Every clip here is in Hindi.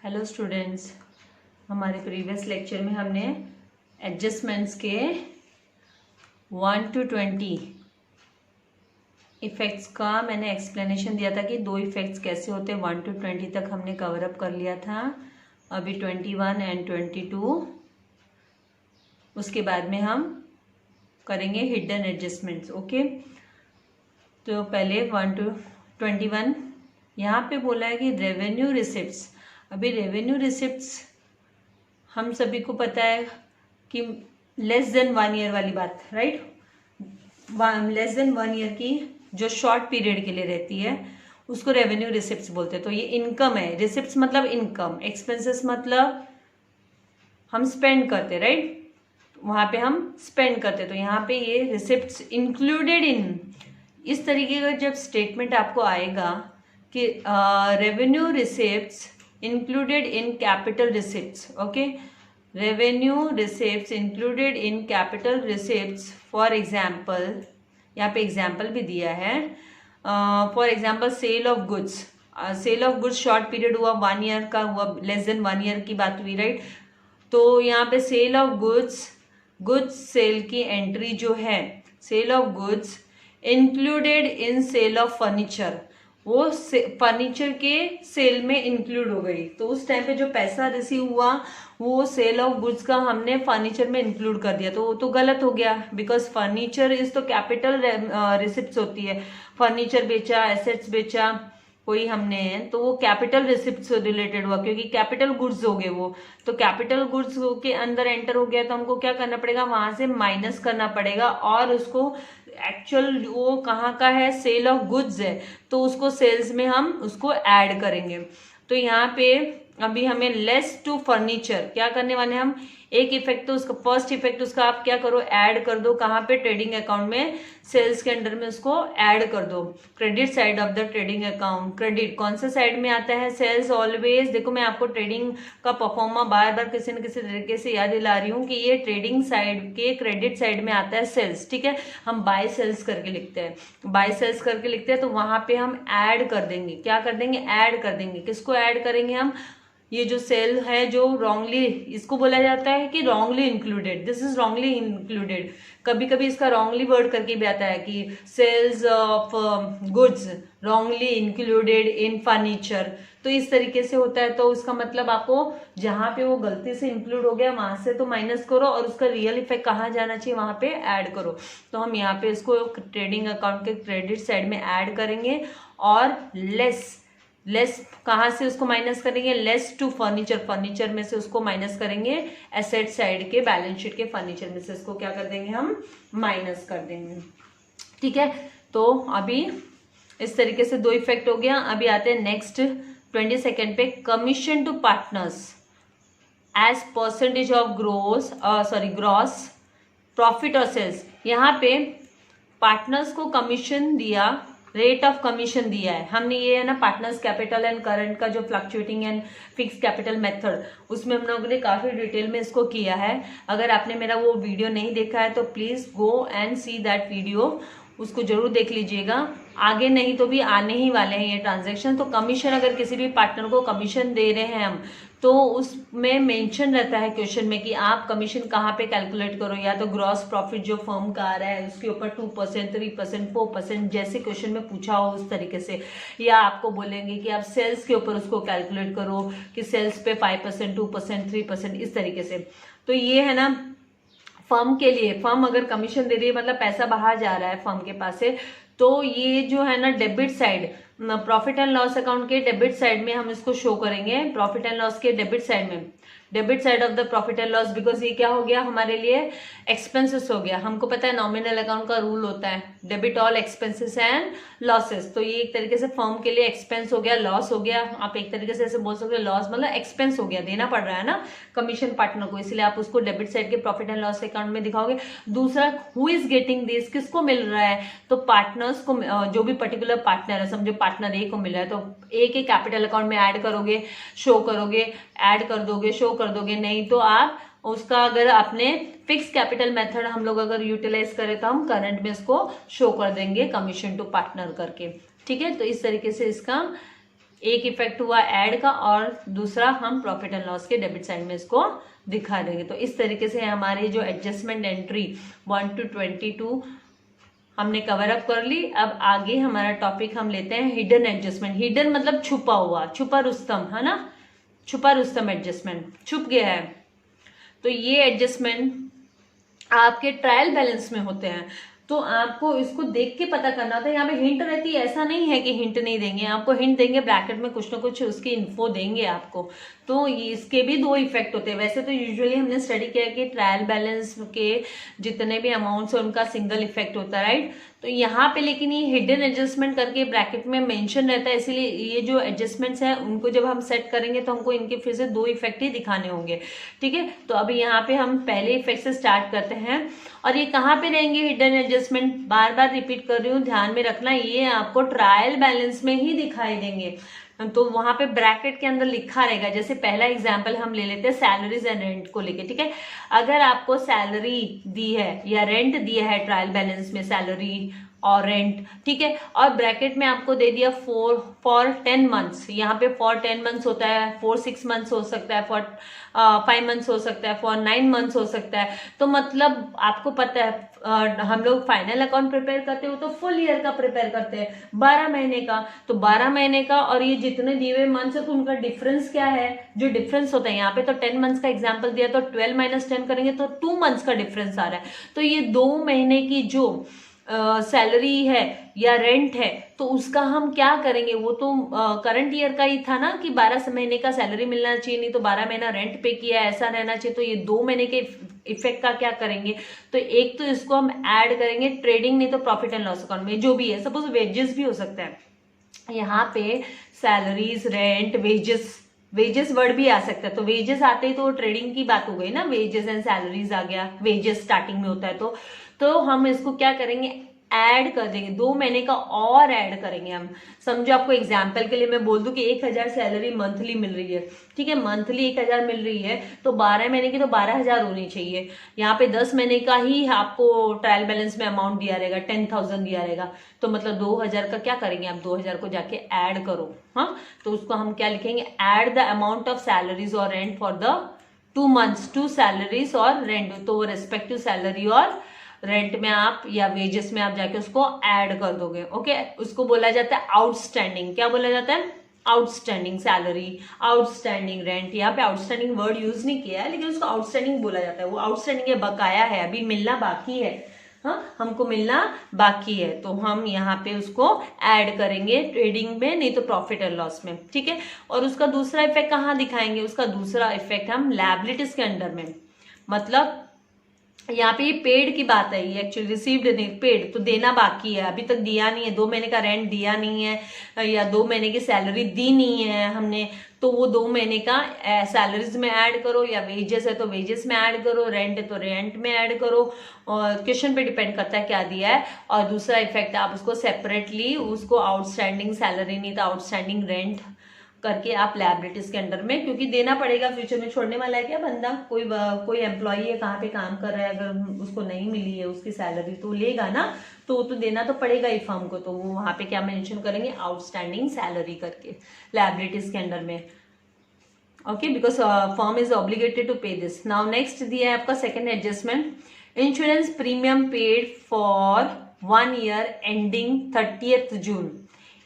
हेलो स्टूडेंट्स, हमारे प्रीवियस लेक्चर में हमने एडजस्टमेंट्स के 1 to 20 इफ़ेक्ट्स का मैंने एक्सप्लेनेशन दिया था कि दो इफ़ेक्ट्स कैसे होते हैं। 1 to 20 तक हमने कवर अप कर लिया था। अभी 21 and 22 उसके बाद में हम करेंगे हिडन एडजस्टमेंट्स। ओके, तो पहले 1 to 21 यहाँ पे बोला है कि रेवेन्यू रिसिप्ट्स। अभी रेवेन्यू रिसिप्ट्स हम सभी को पता है कि लेस देन 1 ईयर वाली बात, राइट। लेस देन 1 ईयर की जो शॉर्ट पीरियड के लिए रहती है उसको रेवेन्यू रिसिप्ट्स बोलते हैं। तो ये इनकम है। रिसिप्ट्स मतलब इनकम, एक्सपेंसेस मतलब हम स्पेंड करते, राइट। वहां पे हम स्पेंड करते, तो यहाँ पे ये रिसिप्ट्स इंक्लूडेड इन, इस तरीके का जब स्टेटमेंट आपको आएगा कि revenue receipts included in capital receipts. Okay, revenue receipts included in capital receipts. For example, यहाँ पे एग्जाम्पल भी दिया है। For example sale of goods. Sale of goods short period हुआ, 1 ईयर का हुआ, लेस देन 1 ईयर की बात हुई, राइट। तो यहाँ पे सेल ऑफ गुड्स सेल की एंट्री जो है, sale of goods included in sale of furniture, वो फर्नीचर के सेल में इंक्लूड हो गई। तो उस टाइम पे जो पैसा रिसीव हुआ वो सेल ऑफ गुड्स का हमने फर्नीचर में इंक्लूड कर दिया, तो वो तो गलत हो गया। बिकॉज फर्नीचर इज तो कैपिटल रिसिप्ट्स होती है। फर्नीचर बेचा, एसेट्स बेचा कोई हमने, तो वो कैपिटल रिसिप्ट से रिलेटेड हुआ, क्योंकि कैपिटल गुड्स हो गए वो। तो कैपिटल गुड्स के अंदर एंटर हो गया, तो हमको क्या करना पड़ेगा, वहां से माइनस करना पड़ेगा और उसको एक्चुअल वो कहाँ का है, सेल ऑफ गुड्स है, तो उसको सेल्स में हम उसको ऐड करेंगे। तो यहाँ पे अभी हमें लेस टू फर्नीचर क्या करने वाले हम, एक इफेक्ट तो उसका, फर्स्ट इफेक्ट उसका आप क्या करो, ऐड कर दो। कहाँ पे, ट्रेडिंग अकाउंट में, सेल्स के अंडर में उसको ऐड कर दो। Credit side of the trading account. Credit कौन सा साइड में आता है, सेल्स ऑलवेज। देखो मैं आपको ट्रेडिंग का परफॉर्मा बार बार किसी न किसी तरीके से याद दिला रही हूँ कि ये ट्रेडिंग साइड के क्रेडिट साइड में आता है सेल्स, ठीक है। हम बाय सेल्स करके लिखते हैं, बाय सेल्स करके लिखते हैं, तो वहां पे हम ऐड कर देंगे। क्या कर देंगे, ऐड कर देंगे। किसको ऐड करेंगे हम, ये जो सेल है जो रॉन्गली, इसको बोला जाता है कि wrongly included, this is wrongly included. कभी कभी इसका रॉन्गली वर्ड करके भी आता है कि sales of goods wrongly included in furniture, तो इस तरीके से होता है। तो उसका मतलब आपको जहां पे वो गलती से इंक्लूड हो गया वहां से तो माइनस करो और उसका रियल इफेक्ट कहाँ जाना चाहिए, वहां पे ऐड करो। तो हम यहाँ पे इसको ट्रेडिंग अकाउंट के क्रेडिट साइड में ऐड करेंगे और लेस कहाँ से उसको माइनस करेंगे, लेस टू फर्नीचर, फर्नीचर में से उसको माइनस करेंगे। एसेट साइड के बैलेंस शीट के फर्नीचर में से इसको क्या कर देंगे, हम माइनस कर देंगे, ठीक है। तो अभी इस तरीके से दो इफेक्ट हो गया। अभी आते हैं नेक्स्ट 22 पे, commission to partners as percentage of gross profit और सेल्स। यहाँ पे पार्टनर्स को कमीशन दिया, रेट ऑफ कमीशन दिया है हमने, ये है ना पार्टनर्स कैपिटल एंड करंट का जो fluctuating and fix capital method, उसमें हम लोगों ने काफी डिटेल में इसको किया है। अगर आपने मेरा वो वीडियो नहीं देखा है तो please go and see that video, उसको जरूर देख लीजिएगा। आगे नहीं तो भी आने ही वाले हैं ये ट्रांजैक्शन। तो कमीशन, अगर किसी भी पार्टनर को कमीशन दे रहे हैं हम, तो उसमें मेंशन रहता है क्वेश्चन में कि आप कमीशन कहाँ पे कैलकुलेट करो, या तो ग्रॉस प्रॉफिट जो फर्म का आ रहा है उसके ऊपर 2%, 3%, 4%, जैसे क्वेश्चन में पूछा हो उस तरीके से, या आपको बोलेंगे कि आप सेल्स के ऊपर उसको कैलकुलेट करो कि सेल्स पे 5%, 2%, 3%, इस तरीके से। तो ये है ना फर्म के लिए, फर्म अगर कमीशन दे रही है मतलब पैसा बाहर जा रहा है फर्म के पास से, तो ये जो है ना debit side, profit and loss account के डेबिट साइड में हम इसको शो करेंगे। प्रॉफिट एंड लॉस के डेबिट साइड में, debit side of the profit and loss, because ये क्या हो गया हमारे लिए, एक्सपेंसेस हो गया। हमको पता है नॉमिनल अकाउंट का रूल होता है debit all expenses and losses, तो ये एक तरीके से फर्म के लिए एक्सपेंस हो गया, लॉस हो गया। आप एक तरीके से ऐसे बोल सकते हो, लॉस मतलब एक्सपेंस हो गया, देना पड़ रहा है ना कमीशन पार्टनर को, इसलिए आप उसको डेबिट साइड के प्रॉफिट एंड लॉस अकाउंट में दिखाओगे। दूसरा, हु इज गेटिंग दिस, किसको मिल रहा है, तो पार्टनर्स को, जो भी पर्टिकुलर पार्टनर है, समझो पार्टनर ए को मिल रहा है, तो ए के कैपिटल अकाउंट में ऐड करोगे, शो करोगे, ऐड कर दोगे, शो कर दोगे। नहीं तो आप उसका, अगर अपने फिक्स कैपिटल मेथड हम लोग अगर यूटिलाइज करें तो हम करंट में इसको शो कर देंगे कमीशन टू पार्टनर करके, ठीक है। तो इस तरीके से इसका एक इफेक्ट हुआ ऐड का और दूसरा हम प्रॉफिट एंड लॉस के डेबिट साइड में इसको दिखा देंगे। तो इस तरीके से हमारी जो एडजस्टमेंट एंट्री 1 to 22 हमने कवर अप कर ली। अब आगे हमारा टॉपिक हम लेते हैं हिडन एडजस्टमेंट। हिडन मतलब छुपा हुआ, छुपा रुस्तम, है ना, छुपा रुस्तम एडजस्टमेंट, छुप गया है। तो ये एडजस्टमेंट आपके ट्रायल बैलेंस में होते हैं, तो आपको इसको देख के पता करना होता है। यहाँ पे हिंट रहती है, ऐसा नहीं है कि हिंट नहीं देंगे, आपको हिंट देंगे, ब्रैकेट में कुछ ना कुछ उसकी इन्फो देंगे आपको। तो इसके भी दो इफेक्ट होते हैं। वैसे तो यूजुअली हमने स्टडी किया है कि ट्रायल बैलेंस के जितने भी अमाउंट्स है उनका सिंगल इफेक्ट होता है, राइट। तो यहाँ पे लेकिन ये हिडन एडजस्टमेंट करके ब्रैकेट में मेंशन रहता है, इसीलिए ये जो एडजस्टमेंट्स हैं उनको जब हम सेट करेंगे तो हमको इनके फिर से दो इफेक्ट ही दिखाने होंगे, ठीक है। तो अभी यहाँ पे हम पहले इफेक्ट से स्टार्ट करते हैं। और ये कहाँ पे रहेंगे हिडन एडजस्टमेंट, बार बार रिपीट कर रही हूँ, ध्यान में रखना, ये आपको ट्रायल बैलेंस में ही दिखाई देंगे। तो वहां पे ब्रैकेट के अंदर लिखा रहेगा। जैसे पहला एग्जांपल हम ले लेते हैं सैलरीज एंड रेंट को लेके, ठीक है। अगर आपको सैलरी दी है या रेंट दिया है ट्रायल बैलेंस में, सैलरी और रेंट, ठीक है, और ब्रैकेट में आपको दे दिया फॉर 10 मंथ्स, यहाँ पे फॉर 10 मंथ्स होता है, फॉर 6 मंथ्स हो सकता है, फॉर 5 मंथ्स हो सकता है, फॉर 9 मंथ्स हो सकता है। तो मतलब आपको पता है हम लोग फाइनल अकाउंट प्रिपेयर करते हो तो फुल ईयर का प्रिपेयर करते हैं, 12 महीने का। तो 12 महीने का और ये जितने दिए हुए मंथ्स है तो उनका डिफरेंस क्या है, जो डिफरेंस होता है, यहाँ पे तो 10 मंथ्स का एग्जाम्पल दिया, तो 12 - 10 करेंगे तो 2 मंथ्स का डिफरेंस आ रहा है। तो ये 2 महीने की जो सैलरी है या रेंट है तो उसका हम क्या करेंगे, वो तो करंट ईयर का ही था ना कि 12 महीने का सैलरी मिलना चाहिए, नहीं तो 12 महीना रेंट पे किया, ऐसा रहना चाहिए। तो ये 2 महीने के इफेक्ट का क्या करेंगे, तो एक तो इसको हम ऐड करेंगे ट्रेडिंग, नहीं तो प्रॉफिट एंड लॉस अकाउंट में, जो भी है, सपोज वेजेस भी हो सकता है। यहाँ पे सैलरीज, रेंट, वेजेस वर्ड भी आ सकता है। तो वेजेस आते ही तो ट्रेडिंग की बात हो गई ना, वेजेस एंड सैलरीज आ गया, वेजेस स्टार्टिंग में होता है। तो हम इसको क्या करेंगे, ऐड कर देंगे, 2 महीने का और ऐड करेंगे हम। समझो आपको एग्जाम्पल के लिए मैं बोल दूं कि 1000 सैलरी मंथली मिल रही है, ठीक है, मंथली 1000 मिल रही है, तो 12 महीने की तो 12,000 होनी चाहिए। यहाँ पे 10 महीने का ही आपको ट्रायल बैलेंस में अमाउंट दिया रहेगा, 10,000 दिया रहेगा। तो मतलब 2000 का क्या करेंगे आप, 2000 को जाके ऐड करो, हाँ। तो उसको हम क्या लिखेंगे, add the amount of salaries और rent for the 2 months to salaries और रेंट। तो रेस्पेक्टिव सैलरी और रेंट में आप या वेजेस में आप जाके उसको ऐड कर दोगे, ओके। उसको बोला जाता है आउटस्टैंडिंग। क्या बोला जाता है, आउटस्टैंडिंग सैलरी, आउटस्टैंडिंग रेंट। यहाँ पे आउटस्टैंडिंग वर्ड यूज नहीं किया है, लेकिन उसको आउटस्टैंडिंग बोला जाता है। वो आउटस्टैंडिंग है, बकाया है, अभी मिलना बाकी है, हाँ, हमको मिलना बाकी है। तो हम यहाँ पे उसको ऐड करेंगे ट्रेडिंग में, नहीं तो प्रॉफिट एंड लॉस में, ठीक है। और उसका दूसरा इफेक्ट कहाँ दिखाएंगे, उसका दूसरा इफेक्ट हम लायबिलिटीज के अंडर में, मतलब यहाँ पे ये पेड की बात है, ये एक्चुअली रिसीव्ड नहीं, पेड तो देना बाकी है, अभी तक दिया नहीं है, 2 महीने का रेंट दिया नहीं है या 2 महीने की सैलरी दी नहीं है हमने, तो वो 2 महीने का सैलरीज में ऐड करो, या वेजेस है तो वेजेस में ऐड करो, रेंट है तो रेंट में ऐड करो, और क्वेश्चन पे डिपेंड करता है क्या दिया है। और दूसरा इफेक्ट आप उसको सेपरेटली उसको आउटस्टैंडिंग सैलरी नहीं तो आउटस्टैंडिंग रेंट करके आप लायबिलिटीज के अंडर में, क्योंकि देना पड़ेगा, फ्यूचर में छोड़ने वाला है क्या बंदा, कोई एम्प्लॉई है कहाँ पे काम कर रहा है, अगर उसको नहीं मिली है उसकी सैलरी तो लेगा ना, तो वो तो देना तो पड़ेगा ही फर्म को। तो वो वहां पे क्या मेंशन करेंगे, आउटस्टैंडिंग सैलरी करके लायबिलिटीज के अंडर में, okay, because firm is obligated to pay this. Now next दिया है आपका second adjustment, insurance premium paid for 1 year ending 30th June.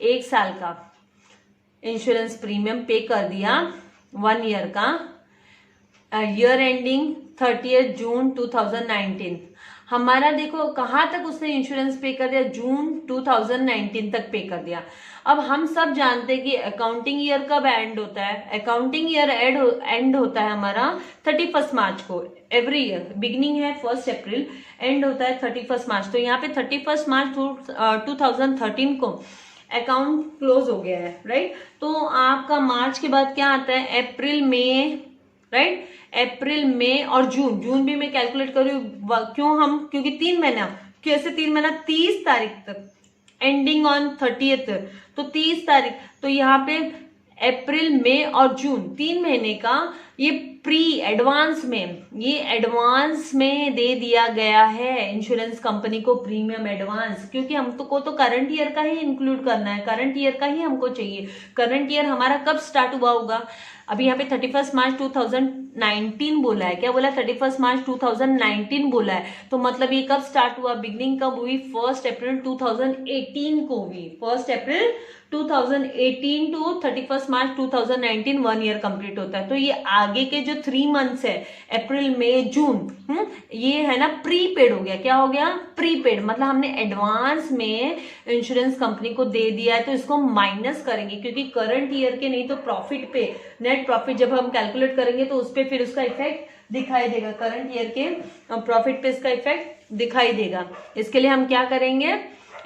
1 साल का इंश्योरेंस प्रीमियम पे कर दिया 1 ईयर का, ईयर एंडिंग 30th जून 2019। हमारा देखो कहाँ तक उसने इंश्योरेंस पे कर दिया, जून 2019 तक पे कर दिया। अब हम सब जानते हैं कि अकाउंटिंग ईयर कब एंड होता है, अकाउंटिंग ईयर एंड होता है हमारा 31 मार्च को, एवरी ईयर। बिगिनिंग है 1 अप्रैल, एंड होता है 31 मार्च। तो यहाँ पे 31 मार्च 2013 को अकाउंट क्लोज हो गया है, राइट। तो आपका मार्च के बाद क्या आता है, अप्रैल, मई, राइट, अप्रैल, मई और जून भी मैं कैलकुलेट कर रही हूँ, क्योंकि 3 महीना, कैसे 3 महीना, 30 तारीख तक, एंडिंग ऑन 30th, तो 30 तारीख। तो यहाँ पे अप्रैल, मई और जून 3 महीने का ये प्री एडवांस में, ये एडवांस में दे दिया गया है इंश्योरेंस कंपनी को प्रीमियम एडवांस, क्योंकि हमको तो करंट ईयर का ही इंक्लूड करना है, करंट ईयर का ही हमको चाहिए। करंट ईयर हमारा कब स्टार्ट हुआ होगा? अभी यहाँ पे 31 मार्च 2019 बोला है, क्या बोला? 31 मार्च 2019 बोला है, तो मतलब ये कब स्टार्ट हुआ? बिगनिंग कब हुई? 1 अप्रैल 2018 को हुई। 1 अप्रैल 2018 टू 31 मार्च 2019 1 ईयर कंप्लीट होता है। तो ये आगे के जो 3 मंथ्स है, अप्रैल मई जून, ये है ना प्रीपेड हो गया। क्या हो गया? प्रीपेड, मतलब हमने एडवांस में इंश्योरेंस कंपनी को दे दिया है, तो इसको माइनस करेंगे, क्योंकि करंट ईयर के नहीं तो प्रॉफिट पे, नेट प्रॉफिट जब हम कैलकुलेट करेंगे तो उस पर फिर उसका इफेक्ट दिखाई देगा। करंट ईयर के प्रॉफिट पे इसका इफेक्ट दिखाई देगा। इसके लिए हम क्या करेंगे?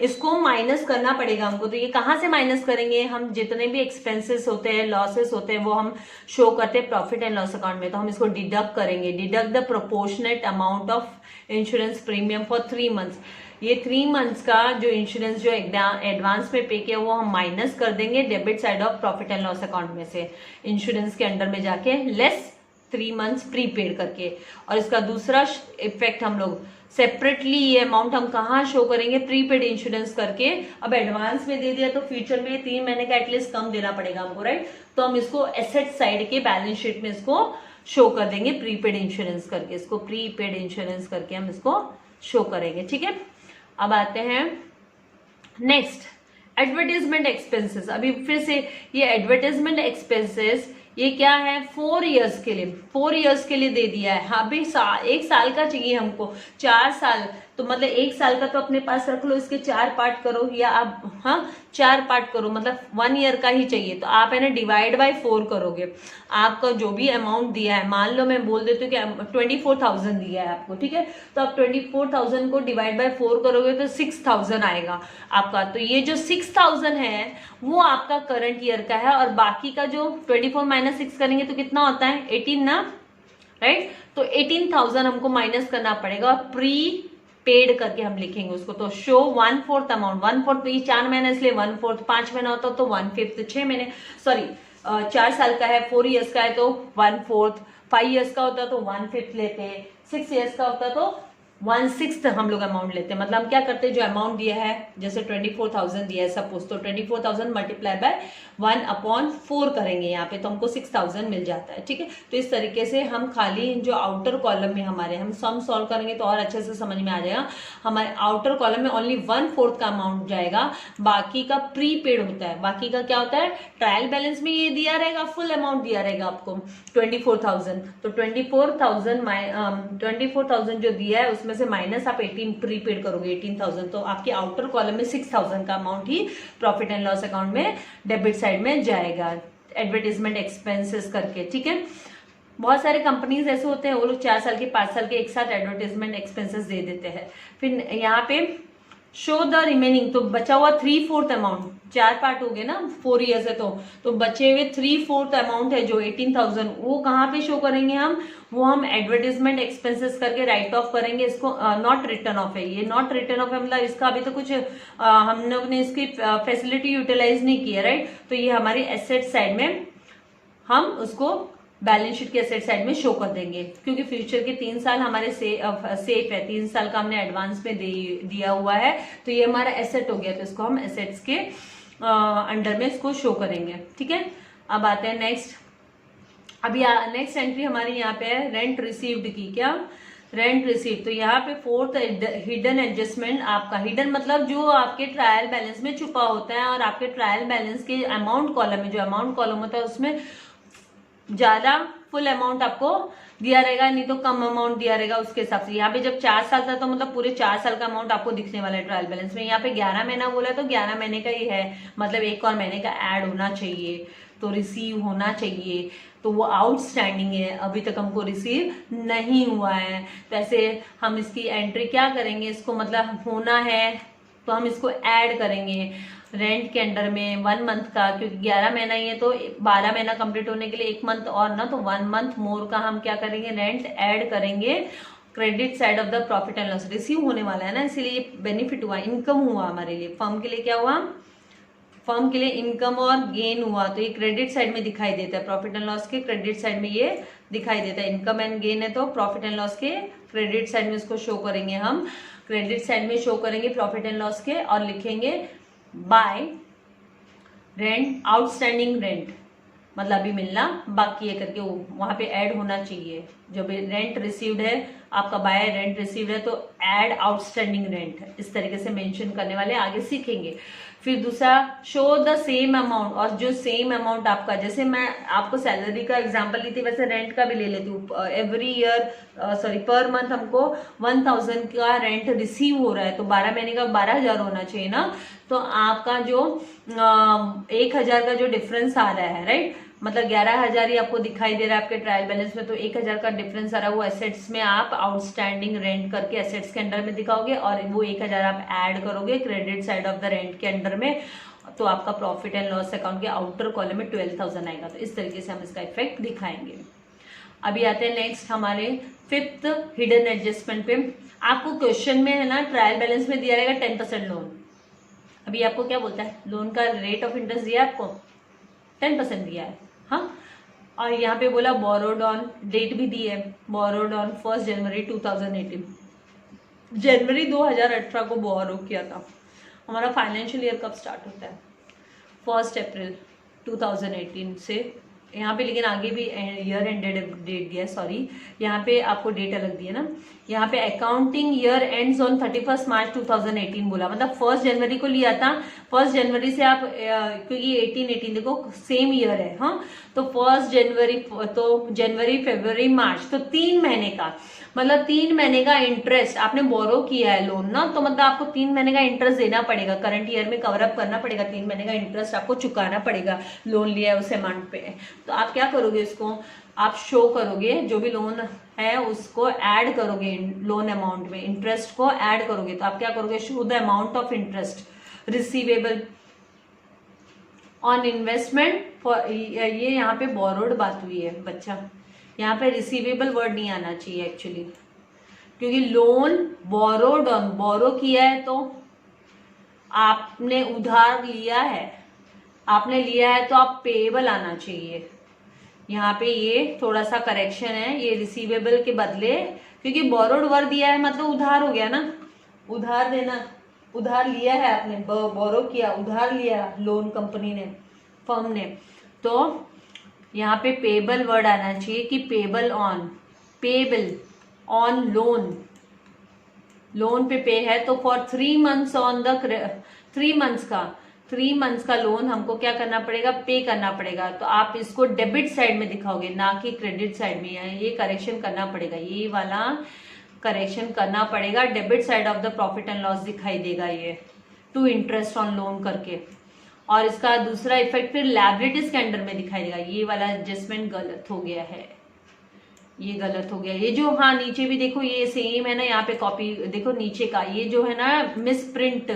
इसको माइनस करना पड़ेगा हमको। तो ये कहाँ से माइनस करेंगे? हम जितने भी एक्सपेंसेस होते हैं, लॉसेस होते हैं, वो हम शो करते हैं प्रॉफिट एंड लॉस अकाउंट में। तो हम इसको डिडक्ट करेंगे। Deduct the proportionate amount of insurance premium for 3 months. ये 3 मंथ्स का जो इंश्योरेंस जो एडवांस में पे किया वो हम माइनस कर देंगे debit side of profit and loss account में से, इंश्योरेंस के अंडर में जाके लेस 3 मंथ्स प्रीपेड करके। और इसका दूसरा इफेक्ट हम लोग सेपरेटली ये अमाउंट हम कहाँ शो करेंगे? प्रीपेड इंश्योरेंस करके। अब एडवांस में दे दिया तो फ्यूचर में 3 महीने का एटलीस्ट कम देना पड़ेगा हमको, राइट? तो हम इसको एसेट साइड के बैलेंस शीट में इसको शो कर देंगे प्रीपेड इंश्योरेंस करके। इसको प्रीपेड इंश्योरेंस करके हम इसको शो करेंगे, ठीक है। अब आते हैं नेक्स्ट, एडवर्टाइजमेंट एक्सपेंसेस। अभी फिर से ये एडवर्टाइजमेंट एक्सपेंसेस ये क्या है? 4 इयर्स के लिए, 4 इयर्स के लिए दे दिया है। हाँ भाई 1 साल का चाहिए हमको, 4 साल, तो मतलब 1 साल का तो अपने पास रख लो, इसके 4 पार्ट करो, या आप 4 पार्ट करो, मतलब 1 ईयर का ही चाहिए। तो आप है ना डिवाइड बाय 4 करोगे। आपका जो भी अमाउंट दिया है, मान लो मैं बोल देती हूँ कि 24,000 दिया है आपको, ठीक है, तो आप 24,000 को डिवाइड बाय 4 करोगे तो 6,000 आएगा आपका। तो ये जो 6,000 है वो आपका करंट ईयर का है, और बाकी का जो 24 माइनस 6 करेंगे तो कितना होता है? 18 ना, राइट? तो 18,000 हमको माइनस करना पड़ेगा, और प्री पेड करके हम लिखेंगे उसको। तो शो 1/4 अमाउंट, 1/4 ये 4 महीने इसलिए 1/4, 5 महीना होता तो 1/5, 6 महीने, सॉरी 4 साल का है, 4 इयर्स का है तो 1/4, 5 इयर्स का होता तो 1/5 लेते, 6 इयर्स का होता तो 1/6 हम लोग अमाउंट लेते हैं। मतलब हम क्या करते हैं, जो अमाउंट दिया है, जैसे 24,000 दिया है सपोज, तो 24,000 मल्टीप्लाई बाय 1/4 करेंगे यहाँ पे, तो हमको 6,000 मिल जाता है, ठीक है। तो इस तरीके से हम खाली जो आउटर कॉलम में हमारे, हम सम सॉल्व करेंगे तो और अच्छे से समझ में आ जाएगा। हमारे आउटर कॉलम में ओनली 1/4 का अमाउंट जाएगा, बाकी का प्री पेड होता है। बाकी का क्या होता है? ट्रायल बैलेंस में ये दिया रहेगा, फुल अमाउंट दिया रहेगा आपको 24,000, तो 24,000 जो दिया है उसमें से माइनस आप 18 प्रीपेड करोगे, 18,000, तो आपके आउटर कॉलम में 6,000 का amount he profit and loss account में डेबिट साइड में जाएगा, एडवर्टाइजमेंट एक्सपेंसेस करके, ठीक है। बहुत सारे कंपनीज ऐसे होते हैं, वो लोग 4 साल के 5 साल के एक साथ एडवर्टाइजमेंट एक्सपेंसेस दे देते हैं। फिर यहाँ पे शो द रिमेनिंग, तो बचा हुआ 3/4 अमाउंट, 4 पार्ट हो गए ना 4 ईयर्स है, तो बचे हुए 3/4 अमाउंट है जो 18,000, वो कहाँ पे शो करेंगे हम? वो हम एडवर्टाइजमेंट एक्सपेंसेस करके राइट ऑफ करेंगे। इसको नॉट रिटर्न ऑफ है, ये नॉट रिटर्न ऑफ है, मतलब इसका अभी तो कुछ हम लोग ने इसकी फैसिलिटी यूटिलाइज नहीं की है, राइट? तो ये हमारी एसेट साइड में हम उसको बैलेंस शीट के एसेट साइड में शो कर देंगे, क्योंकि फ्यूचर के 3 साल हमारे सेफ है, 3 साल का हमने एडवांस में दिया हुआ है, तो ये हमारा एसेट हो गया, तो इसको हम एसेट्स के अंडर में इसको शो करेंगे, ठीक है। अब आते हैं नेक्स्ट। अभी नेक्स्ट एंट्री हमारी यहाँ पे है रेंट रिसीव्ड की। क्या? Rent receive. तो यहाँ पे 4th हिडन एडजस्टमेंट, आपका हिडन मतलब जो आपके ट्रायल बैलेंस में छुपा होता है, और आपके ट्रायल बैलेंस के अमाउंट कॉलम में, जो अमाउंट कॉलम होता है उसमें ज्यादा फुल अमाउंट आपको दिया रहेगा, नहीं तो कम अमाउंट दिया रहेगा उसके हिसाब से। यहाँ पे जब 4 साल था तो मतलब पूरे 4 साल का अमाउंट आपको दिखने वाला है ट्रायल बैलेंस में। यहाँ पे 11 महीना बोला तो 11 महीने का ही है, मतलब एक और महीने का ऐड होना चाहिए, तो रिसीव होना चाहिए, तो वो आउटस्टैंडिंग है, अभी तक हमको रिसीव नहीं हुआ है। तो ऐसे हम इसकी एंट्री क्या करेंगे, इसको मतलब होना है तो हम इसको ऐड करेंगे रेंट के अंडर में 1 मंथ का, क्योंकि 11 महीना ही है तो 12 महीना कंप्लीट होने के लिए 1 मंथ और ना, तो 1 मंथ मोर का हम क्या करेंगे, रेंट ऐड करेंगे credit side of the profit and loss. Receive होने वाला है ना, इसीलिए बेनिफिट हुआ, इनकम हुआ हमारे लिए। फर्म के लिए क्या हुआ, फर्म के लिए इनकम और गेन हुआ, तो ये क्रेडिट साइड में दिखाई देता है, प्रॉफिट एंड लॉस के क्रेडिट साइड में ये दिखाई देता है। इनकम एंड गेन है तो प्रॉफिट एंड लॉस के क्रेडिट साइड में इसको शो करेंगे, हम क्रेडिट साइड में शो करेंगे प्रॉफिट एंड लॉस के, और लिखेंगे बाय रेंट, आउटस्टैंडिंग रेंट मतलब अभी मिलना बाकी है करके वहां पे ऐड होना चाहिए। जब रेंट रिसीव्ड है आपका, बाय रेंट रिसीव्ड है तो ऐड आउटस्टैंडिंग रेंट, इस तरीके से मेंशन करने वाले आगे सीखेंगे। फिर दूसरा शो द सेम अमाउंट, और जो सेम अमाउंट आपका, जैसे मैं आपको सैलरी का एग्जांपल ली थी वैसे रेंट का भी ले लेती हूँ। एवरी ईयर पर मंथ हमको 1000 का रेंट रिसीव हो रहा है तो 12 महीने का 12,000 होना चाहिए ना। तो आपका जो 1000 का जो डिफरेंस आ रहा है, राइट, मतलब 11,000 ही आपको दिखाई दे रहा है आपके ट्रायल बैलेंस में, तो 1000 का डिफरेंस आ रहा है, वो एसेट्स में आप आउटस्टैंडिंग रेंट करके एसेट्स के अंडर में दिखाओगे, और वो 1000 आप ऐड करोगे credit side of the rent के अंडर में, तो आपका प्रॉफिट एंड लॉस अकाउंट के आउटर कॉलम में 12,000 आएगा। तो इस तरीके से हम इसका इफेक्ट दिखाएंगे। अभी आते हैं नेक्स्ट हमारे 5th हिडन एडजस्टमेंट पे। आपको क्वेश्चन में है ना ट्रायल बैलेंस में दिया रहेगा 10% लोन। अभी आपको क्या बोलता है, लोन का रेट ऑफ इंटरेस्ट दिया है आपको 10% दिया है, हाँ, और यहाँ पे बोला बोरोड ऑन, डेट भी दी है, बोरोड ऑन 1 जनवरी 2018, जनवरी 2018 को बोरो किया था। हमारा फाइनेंशियल ईयर कब स्टार्ट होता है, 1 अप्रैल 2018 से। यहाँ पे लेकिन आगे भी ईयर एंडेड डेट दिया है, सॉरी, यहाँ पे आपको डेट अलग दी है ना। यहाँ पे अकाउंटिंग ईयर एंड्स ऑन 31 मार्च 2018 बोला, मतलब 1 जनवरी को लिया था। 1 जनवरी से आप क्योंकि 18 देखो सेम ईयर है, हाँ, तो 1 जनवरी, तो जनवरी फरवरी मार्च, तो 3 महीने का, मतलब 3 महीने का इंटरेस्ट आपने बोरो किया है लोन ना, तो मतलब आपको 3 महीने का इंटरेस्ट देना पड़ेगा, करंट ईयर में कवर अप करना पड़ेगा, 3 महीने का इंटरेस्ट आपको चुकाना पड़ेगा लोन लिया है उस अमाउंट पे। तो आप क्या करोगे, इसको आप शो करोगे, जो भी लोन है उसको ऐड करोगे लोन अमाउंट में, इंटरेस्ट को ऐड करोगे। तो आप क्या करोगे, show the amount of interest receivable on investment for, ये यहाँ पे बोरोड बात हुई है बच्चा, यहाँ पे रिसीवेबल वर्ड नहीं आना चाहिए एक्चुअली, क्योंकि लोन बोरोड ऑन, बोरो किया है तो आपने उधार लिया है, आपने लिया है तो आप पेएबल आना चाहिए। यहाँ पे ये थोड़ा सा करेक्शन है, ये रिसीवेबल के बदले, क्योंकि बोरोड वर्ड दिया है मतलब उधार हो गया ना, उधार देना, उधार लिया है आपने, बोरो किया, उधार लिया लोन कंपनी ने, फर्म ने, तो यहाँ पे पेबल वर्ड आना चाहिए कि पेबल ऑन लोन, लोन पे पे है तो for 3 months on the 3 months का लोन हमको क्या करना पड़ेगा, पे करना पड़ेगा। तो आप इसको डेबिट साइड में दिखाओगे ना कि क्रेडिट साइड में, ये करेक्शन करना पड़ेगा, ये वाला करेक्शन करना पड़ेगा, debit side of the profit and loss दिखाई देगा ये, टू इंटरेस्ट ऑन लोन करके। और इसका दूसरा इफेक्ट फिर लायबिलिटीज के अंडर में दिखाई देगा, ये वाला एडजस्टमेंट गलत हो गया है, ये गलत हो गया, ये जो, हाँ नीचे भी देखो ये सेम है ना, यहाँ पे कॉपी देखो नीचे का, ये जो है ना मिस प्रिंट,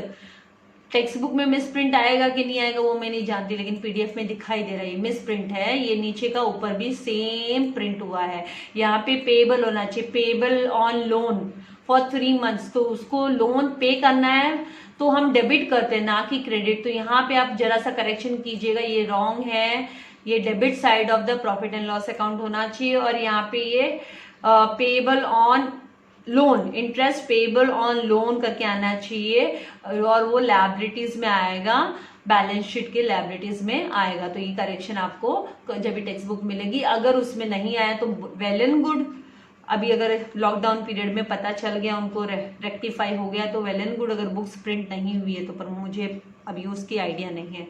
टेक्स्ट बुक में मिस प्रिंट आएगा कि नहीं आएगा वो मैं नहीं जानती, लेकिन पीडीएफ में दिखाई दे रहा है, ये मिस प्रिंट है, ये नीचे का ऊपर भी सेम प्रिंट हुआ है। यहाँ पे पेबल होना चाहिए, payable on loan for 3 months, तो उसको लोन पे करना है तो हम डेबिट करते हैं ना कि क्रेडिट, तो यहाँ पे आप जरा सा करेक्शन कीजिएगा, ये रॉन्ग है, ये debit side of the profit and loss account होना चाहिए, और यहाँ पे ये payable on loan, interest payable on loan करके आना चाहिए, और वो लायबिलिटीज में आएगा, बैलेंस शीट के लायबिलिटीज में आएगा। तो ये करेक्शन आपको जब भी टेक्स्ट बुक मिलेगी, अगर उसमें नहीं आया तो वेल एंड गुड, अभी अगर लॉकडाउन पीरियड में पता चल गया उनको, रेक्टिफाई हो गया तो वेल एंड गुड, अगर बुक्स प्रिंट नहीं हुई है तो, पर मुझे अभी उसकी आइडिया नहीं है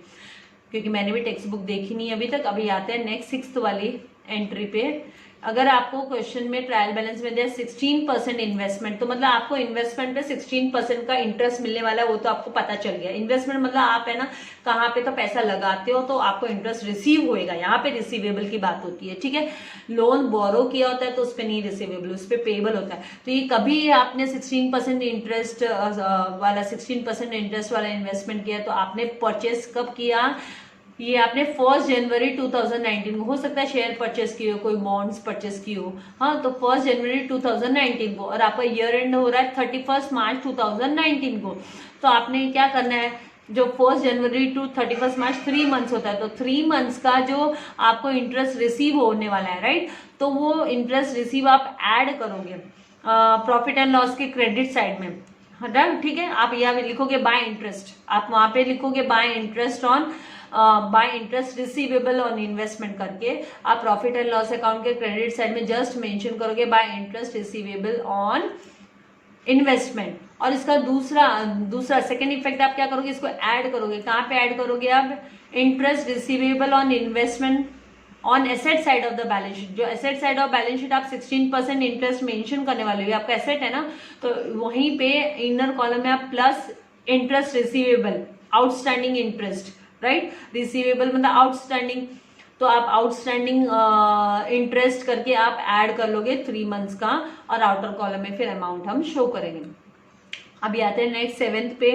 क्योंकि मैंने भी टेक्स्ट बुक देखी नहीं अभी तक। अभी आते हैं नेक्स्ट 6th वाली एंट्री पे। अगर आपको क्वेश्चन में ट्रायल बैलेंस में दिया 16% इन्वेस्टमेंट, तो मतलब आपको इन्वेस्टमेंट पे 16% का इंटरेस्ट मिलने वाला है, वो तो आपको पता चल गया। इन्वेस्टमेंट मतलब आप है ना कहाँ पे तो पैसा लगाते हो तो आपको इंटरेस्ट रिसीव होएगा, यहाँ पे रिसीवेबल की बात होती है, ठीक है। लोन बोरो किया होता है तो उस पर नहीं रिसीवेबल, उस पर पेएबल होता है। तो ये कभी आपने 16% इंटरेस्ट वाला 16% इंटरेस्ट वाला इन्वेस्टमेंट किया तो आपने परचेस कब किया, ये आपने 1 जनवरी 2019 को, हो सकता है शेयर परचेस की हो, कोई बॉन्ड्स परचेस की हो, हाँ, तो 1 जनवरी 2019 को, और आपका ईयर एंड हो रहा है 31 मार्च 2019 को। तो आपने क्या करना है, जो 1 जनवरी टू 31 मार्च 3 मंथ्स होता है, तो 3 मंथ्स का जो आपको इंटरेस्ट रिसीव होने वाला है, राइट, तो वो इंटरेस्ट रिसीव आप ऐड करोगे प्रॉफिट एंड लॉस के क्रेडिट साइड में, ठीक है। आप यहाँ लिखोगे बाय इंटरेस्ट, आप वहां पे लिखोगे bye interest on by interest receivable on investment करके आप प्रॉफिट एंड लॉस अकाउंट के क्रेडिट साइड में जस्ट मेंशन करोगे bye interest receivable on investment. और इसका दूसरा सेकेंड इफेक्ट आप क्या करोगे, इसको ऐड करोगे, कहाँ पे ऐड करोगे आप, interest receivable on investment on asset side of the balance sheet. जो asset side of balance sheet आप 16% इंटरेस्ट मेंशन करने वाले हो, आपका एसेट है ना, तो वहीं पे इनर कॉलम में आप plus interest receivable outstanding interest, right, receivable मतलब आउटस्टैंडिंग, तो आप आउटस्टैंडिंग इंटरेस्ट करके आप ऐड कर लोगे 3 मंथ्स का, और आउटर कॉलम में फिर अमाउंट हम शो करेंगे। अभी आते हैं नेक्स्ट 7th पे,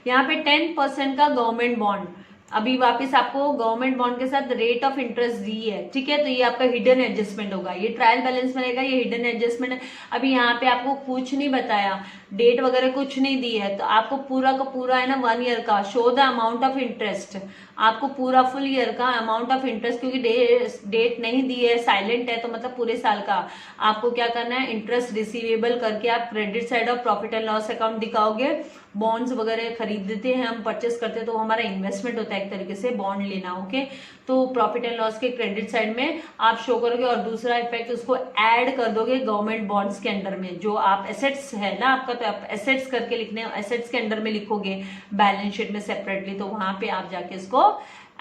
यहाँ पे 10% का गवर्नमेंट बॉन्ड, अभी वापस आपको गवर्नमेंट बॉन्ड के साथ रेट ऑफ इंटरेस्ट दी है, ठीक है, तो ये आपका हिडन एडजस्टमेंट होगा, ये ट्रायल बैलेंस में रहेगा, ये हिडन एडजस्टमेंट है। अभी यहाँ पे आपको कुछ नहीं बताया, डेट वगैरह कुछ नहीं दी है, तो आपको पूरा का पूरा है ना 1 ईयर का show the amount of interest, आपको पूरा फुल ईयर का अमाउंट ऑफ इंटरेस्ट, क्योंकि डेट नहीं दी है, साइलेंट है, तो मतलब पूरे साल का आपको क्या करना है, इंटरेस्ट रिसीवेबल करके आप credit side of profit and loss account दिखाओगे। बॉन्ड्स वगैरह खरीदते हैं हम, परचेस करते हैं, तो हमारा इन्वेस्टमेंट होता है एक तरीके से बॉन्ड लेना, ओके, तो प्रॉफिट एंड लॉस के क्रेडिट साइड में आप शो करोगे। और दूसरा इफेक्ट उसको ऐड कर दोगे गवर्नमेंट बॉन्ड्स के अंडर में, जो आप एसेट्स है ना आपका, तो आप एसेट्स करके लिखने, एसेट्स के अंडर में लिखोगे बैलेंस शीट में सेपरेटली, तो वहां पे आप जाके इसको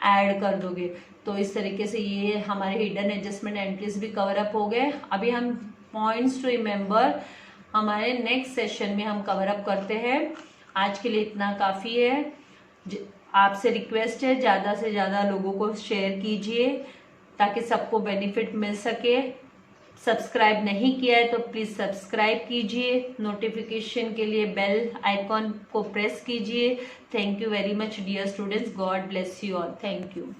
ऐड कर दोगे। तो इस तरीके से ये हमारे हिडन एडजस्टमेंट एंट्रीज भी कवर अप हो गए। अभी हम पॉइंट्स टू रिमेंबर हमारे नेक्स्ट सेशन में हम कवर अप करते हैं। आज के लिए इतना काफी है। आपसे रिक्वेस्ट है ज्यादा से ज्यादा लोगों को शेयर कीजिए ताकि सबको बेनिफिट मिल सके। सब्सक्राइब नहीं किया है तो प्लीज सब्सक्राइब कीजिए, नोटिफिकेशन के लिए बेल आइकॉन को प्रेस कीजिए। Thank you very much dear students, God bless you all, thank you.